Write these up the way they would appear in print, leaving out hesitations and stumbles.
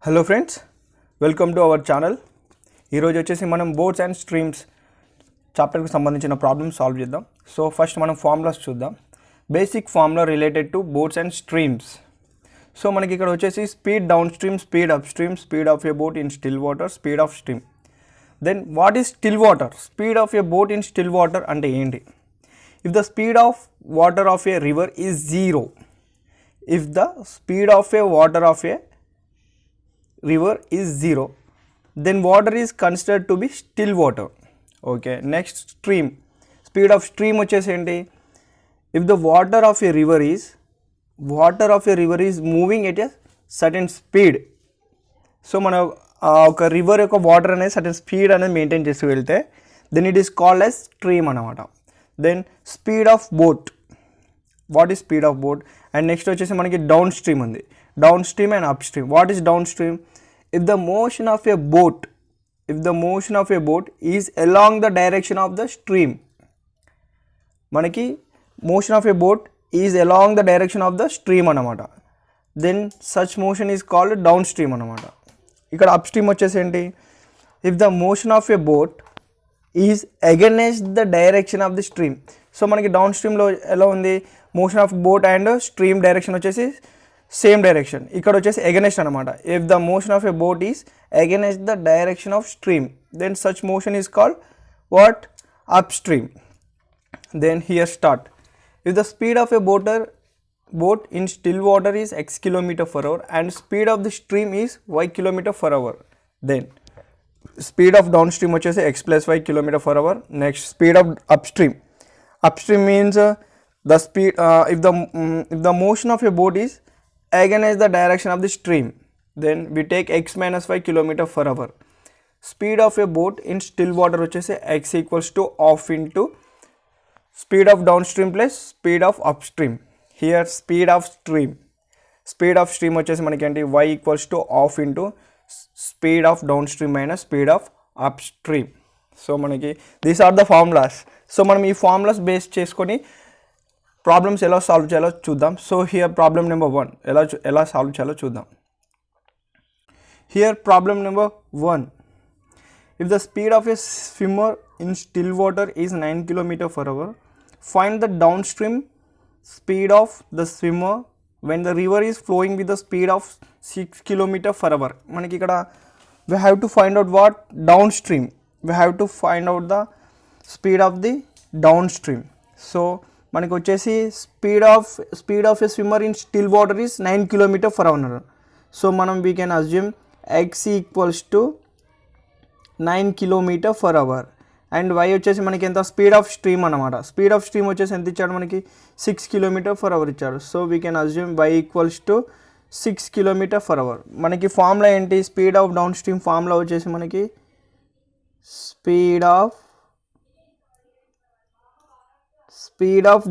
Hello friends, welcome to our channel. ఈరోజు వచ్చేసి మనం బోట్స్ అండ్ స్ట్రీమ్స్ చాప్టర్కి సంబంధించిన ప్రాబ్లమ్స్ సాల్వ్ చేద్దాం. సో ఫస్ట్ మనం ఫార్ములాస్ చూద్దాం. Basic formula related to boats and streams. So మనకి ఇక్కడ వచ్చేసి speed downstream, speed upstream, speed of a boat in still water, speed of stream. Then what is still water? Speed of a boat in still water అంటే ఏంటి? If the speed of water of A river is zero, if the speed of a water of a river is zero, then water is considered to be still water. Okay, next stream. Speed of stream వచ్చేసి ఏంటి? If the water of a river is moving at a certain speed, so మన ఒక river యొక్క water అనేది certain speed అనేది maintain చేస్తూ వెళ్తే then it is called as stream అనమాట. Then speed of boat, what is speed of boat? And next వచ్చేసి మనకి డౌన్ స్ట్రీమ్ ఉంది, downstream and upstream. What is downstream? If the motion of a boat is along the direction of the stream, మనకి motion of a boat is along the direction of the stream అనమాట. Then such motion is called downstream అనమాట. ఇక్కడ upstream వచ్చేసి ఏంటి? If the motion of a boat is against the direction of the stream. So మనకి down స్ట్రీమ్లో ఎలా ఉంది? Motion of boat and stream direction వచ్చేసి సేమ్ డైరెక్షన్. ఇక్కడ వచ్చేసి అగైనెస్ట్ అనమాట. If the motion of a boat is against the direction of stream, then such motion is called what? Upstream. Then here start. If the speed of a boat in still water is x km/h and speed of the stream is y km/h, then speed of downstream వచ్చేసి x plus y km/h. Next, speed of upstream. Upstream means the speed if the motion of a boat is against the direction of the stream, then we take x minus y km/h. Speed of a boat in still water వచ్చేసి x equals to half into speed of downstream plus speed of upstream. Here speed of stream వచ్చేసి మనకి ఏంటి? y equals to half into speed of downstream minus speed of upstream. So మనకి these are the formulas. So మనం ఈ formulas base చేసుకొని problems ఎలా solve చేయాలో చూద్దాం. సో హియర్ ప్రాబ్లమ్ నెంబర్ 1 ఎలా సాల్వ్ చేయాలో చూద్దాం. Here problem number 1. If the speed of a swimmer in still water is 9 km/h, find the down stream speed of the swimmer when the river is flowing with the speed of 6 km/h. మనకి ఇక్కడ we have to find out what? Downstream. We have to find out the speed of the downstream. So మనకి వచ్చేసి speed of a swimmer in still water is 9 km/h. So మనం we can assume x equals to 9 km/h and y వచ్చేసి మనకి ఎంత? Speed of stream అనమాట. Speed of stream వచ్చేసి ఎంత ఇచ్చాడు? మనకి 6 km/h ఇచ్చాడు. So we can assume y equals to 6 km/h. మనకి ఫార్ములా ఏంటి? Speed of down stream formula వచ్చేసి మనకి speed of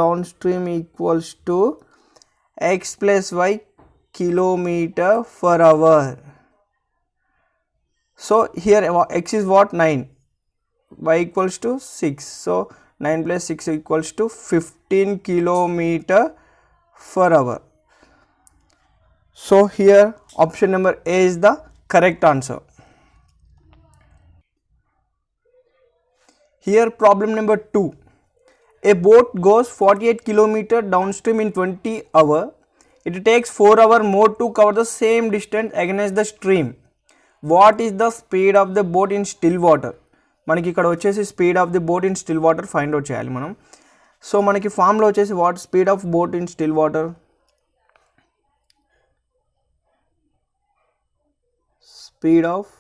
down stream equals to x plus y km/h. So here x is what? 9, y equals to 6. So 9 plus 6 equals to 15 km/h. So here option number A is the correct answer. Here problem number 2. A boat goes 48 km downstream in 20 hours. It takes 4 hours more to cover the same distance against the stream. What is the speed of the boat in still water? మనకి ఇక్కడ వచ్చేసి speed of the boat in still water find out చేయాలి మనం. So మనకి ఫామ్లో వచ్చేసి what? Speed of boat in still water, speed of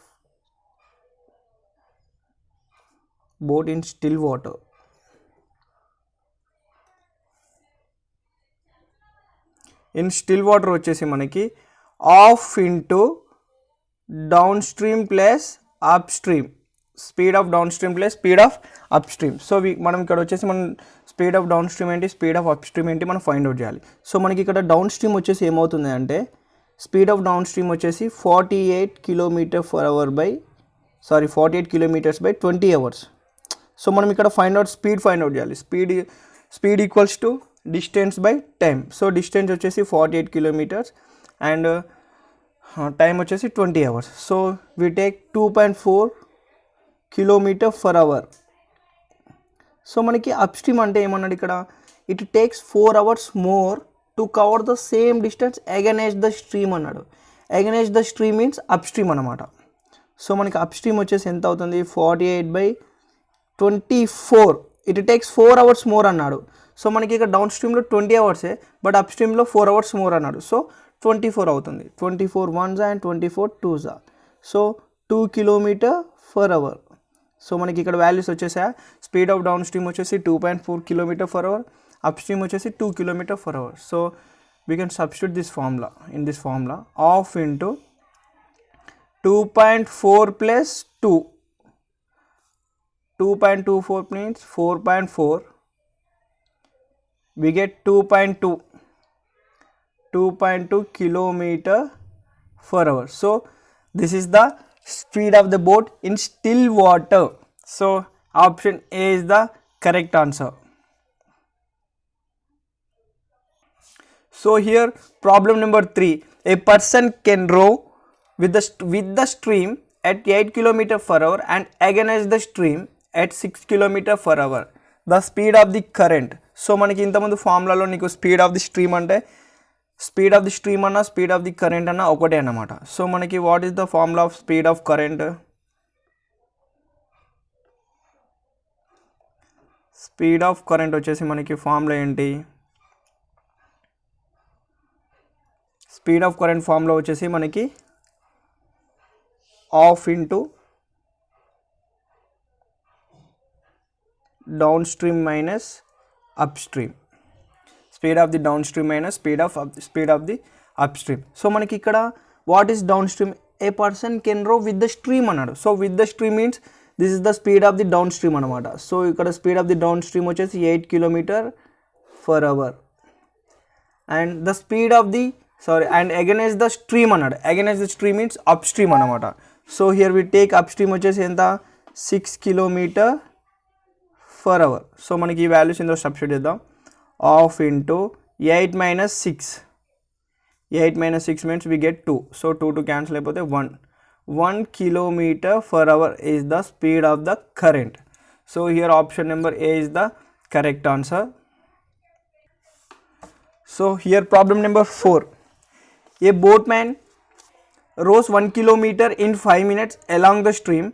boat in still water వచ్చేసి మనకి half into down stream plus up stream, speed of down stream plus speed of upstream. So మనం ఇక్కడ వచ్చేసి మనం speed of downstream ఏంటి, speed of up stream ఏంటి మనం find out చేయాలి. సో మనకి ఇక్కడ డౌన్ స్ట్రీమ్ వచ్చేసి ఏమవుతుంది అంటే స్పీడ్ ఆఫ్ డౌన్ స్ట్రీమ్ వచ్చేసి 48 km/h by 20 hours. సో మనం ఇక్కడ స్పీడ్ ఫైండ్ అవుట్ చేయాలి. Speed equals to distance by time. So distance వచ్చేసి 48 కిలోమీటర్స్ అండ్ టైం వచ్చేసి 20 hours. So we take 2.4 kilometre per hour. So మనకి అప్ స్ట్రీమ్ అంటే ఏమన్నాడు ఇక్కడ, it takes 4 hours more to cover the same distance against the stream అన్నాడు. Against the stream means upstream అనమాట. So మనకి upstream వచ్చేసి ఎంత అవుతుంది, 48/24. ఇట్ టేక్స్ 4 hours మోర్ అన్నాడు. సో మనకి ఇక్కడ డౌన్ స్ట్రీమ్లో 20 అవర్సే, బట్ అప్ స్ట్రీమ్లో 4 hours మోర్ అన్నాడు. సో 24 అవుతుంది. 24 1s and 24 2s. So 2 km/h. So మనకి ఇక్కడ వాల్యూస్ వచ్చేసా, స్పీడ్ ఆఫ్ డౌన్ స్ట్రీమ్ వచ్చేసి 2.4 km/h, అప్ స్ట్రీమ్ వచ్చేసి 2 km/h. So we can substitute this formula in this formula. Half into 2.4 plus 2. 2.24 means 4.4. We get 2.2 km/h. So this is the speed of the boat in still water. So option A is the correct answer. So here problem number 3. A person can row with the stream at 8 km/h and against the stream at 6 km/h. The speed of the current. So మనకి ఇంతకుముందు ఫార్ములాలో నీకు speed of the stream అంటే speed of the stream అన్న speed of the current అన్న ఒకటే అన్నమాట. So మనకి what is the formula of speed of current? Speed of current వచ్చేసి మనకి ఫార్ములా ఏంటి? స్పీడ్ ఆఫ్ కరెంట్ ఫార్ములా వచ్చేసి మనకి half into downstream minus up stream. Speed of the downstream minus speed of the upstream. So మనకి ఇక్కడ what is down stream? A person can రో with the stream అన్నాడు. So with the stream means this is the speed of the downstream అనమాట. So ఇక్కడ speed of the downstream వచ్చేసి 8 km/h and the speed of the and against the stream అన్నాడు. Against the stream means upstream అనమాట. So here we take upstream వచ్చేసి ఎంత, 6 km/h. So మనకి ఈ values ఇందులో substitute చేద్దాం. Of into 8 minus 6. 8 minus 6 means we get 2. So 2 cancel అయిపోతే 1. 1 km/h is the speed of the current. So here option number A is the correct answer. So here problem number 4. A boatman rows 1 kilometer in 5 minutes along the stream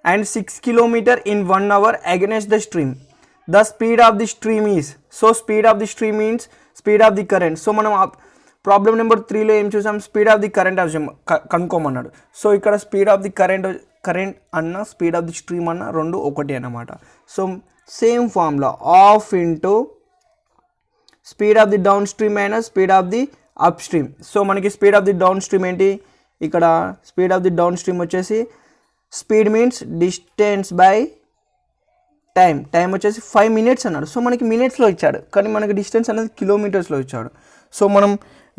and 6 kilometer in 1 hour against the stream. The speed of the stream is. So speed of the stream means speed of the current. So మనం problem number 3లో ఏం చూసాం, speed of the current కనుక్కోమన్నాడు. So ఇక్కడ speed of the current అన్న speed of the stream అన్న రెండు ఒకటి అన్నమాట. So same formula half into speed of the downstream minus speed of the upstream. So మనకి speed of the downstream ఏంటి, ఇక్కడ speed of the downstream వచ్చేసి speed means distance by time. Time వచ్చేసి 5 minutes అన్నాడు. So మనకి మినిట్స్లో ఇచ్చాడు, కానీ మనకి డిస్టెన్స్ అనేది కిలోమీటర్స్లో ఇచ్చాడు. సో మనం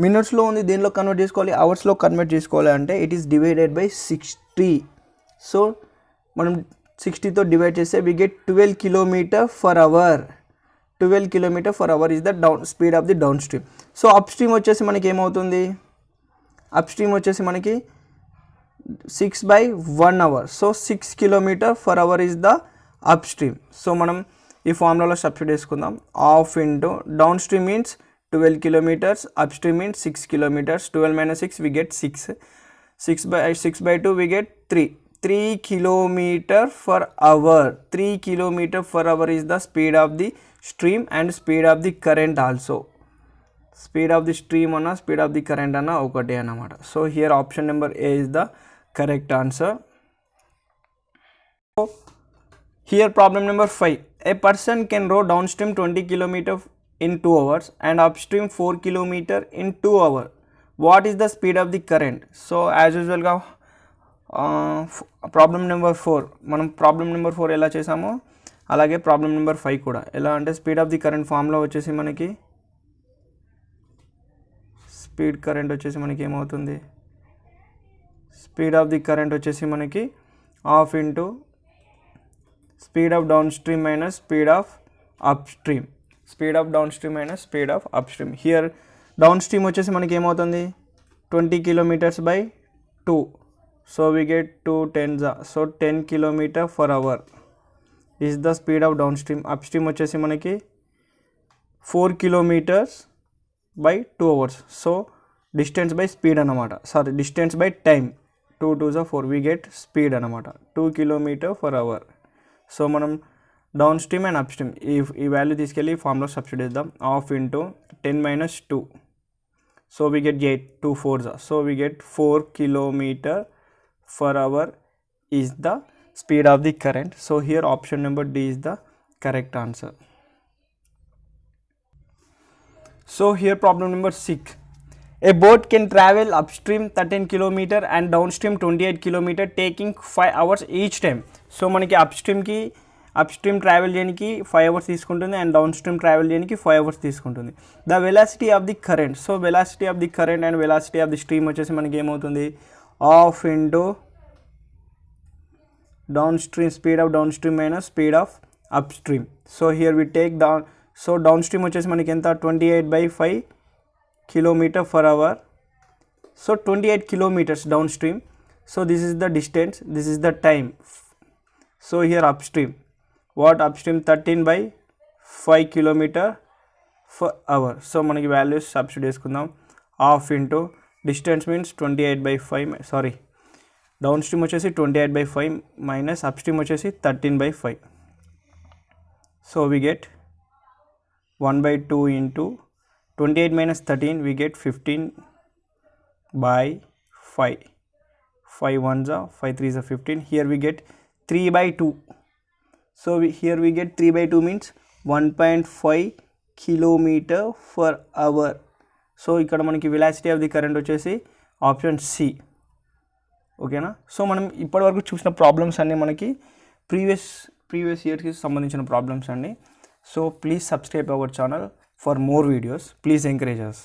మినిట్స్లో ఉంది దేనిలో కన్వర్ట్ చేసుకోవాలి, అవర్స్లో కన్వర్ట్ చేసుకోవాలి అంటే it is divided by 60. So మనం 60తో డివైడ్ చేస్తే we get 12 km/h. 12 km/h is the speed of the downstream. So upstream వచ్చేసి మనకి ఏమవుతుంది, అప్ స్ట్రీమ్ వచ్చేసి మనకి 6/1 hour. So 6 km/h is the upstream. So మనం ఈ ఫార్ములాలో సబ్స్టిట్యూట్ చేసుకుందాం. Half into downstream means 12 kilometers, upstream means 6 kilometers. 12 minus 6 we get 6. 6/2 we get 3. 3 km/h. 3 km/h is the speed of the stream and speed of the current also. Speed of the stream anna speed of the current anna okate anamata. So here option number A is the correct answer. So here problem number 5. A person can row downstream 20 km in 2 hours and upstream 4 km in 2 hours. What is the speed of the current? So as usual ga problem number 4 మనం problem number 4 ఎలా చేసామో అలాగే problem number 5 కూడా ఎలా అంటే speed of the current formula వచ్చేసి మనకి speed current వచ్చేసి మనకి ఏమవుతుంది, స్పీడ్ ఆఫ్ ది కరెంట్ వచ్చేసి మనకి half into speed of downstream minus speed of upstream. Speed of downstream minus speed of upstream. Here downstream వచ్చేసి మనకి ఏమవుతుంది 20 kilometers by 2. So we get 2 10s. So 10 km/h is the speed of downstream. Upstream వచ్చేసి మనకి 4 kilometers by 2 hours. So distance by speed అనమాట, sorry distance by time. 2 2s 4 we get speed అనమాట 2 km/h. So మనం down stream and up stream ఈ value తీసుకెళ్ళి formula substitute చేద్దాం. Half into 10 - 2. So we get 8 2 4s. So we get 4 km/h is the speed of the current. So here option number D is the correct answer. So here problem number 6. A boat can travel upstream 13 km and downstream 28 km taking 5 hours each time. So మనకి upstream travel చేయడానికి 5 hours తీసుకుంటుంది and down stream travel చేయడానికి 5 hours తీసుకుంటుంది. The velocity of the current. So velocity of the current and velocity of the stream వచ్చేసి మనకి ఏమవుతుంది half into downstream speed of downstream minus speed of upstream. So here we take down. So downstream వచ్చేసి మనకి ఎంత 28/5 km/h. So 28 kilometers downstream. So this is the distance, this is the time. So here upstream what upstream 13/5 km/h. So మనకి values substitute చేసుకుందాం. Half into distance means 28/5, sorry down stream వచ్చేసి 28/5 minus up stream వచ్చేసి 13/5. So we get 1/2 into 28 minus 13 we get 15/5. 5 1s are 5 3s are 15. Here we get 3/2. So here we get 3/2 means 1.5 km/h. So ఇక్కడ మనకి velocity of the current వచ్చేసి option C. ఓకేనా. So మనం ఇప్పటివరకు చూసిన problems అన్నీ మనకి ప్రీవియస్ ఇయర్కి సంబంధించిన ప్రాబ్లమ్స్ అండి. So please subscribe our channel for more videos. Please encourage us.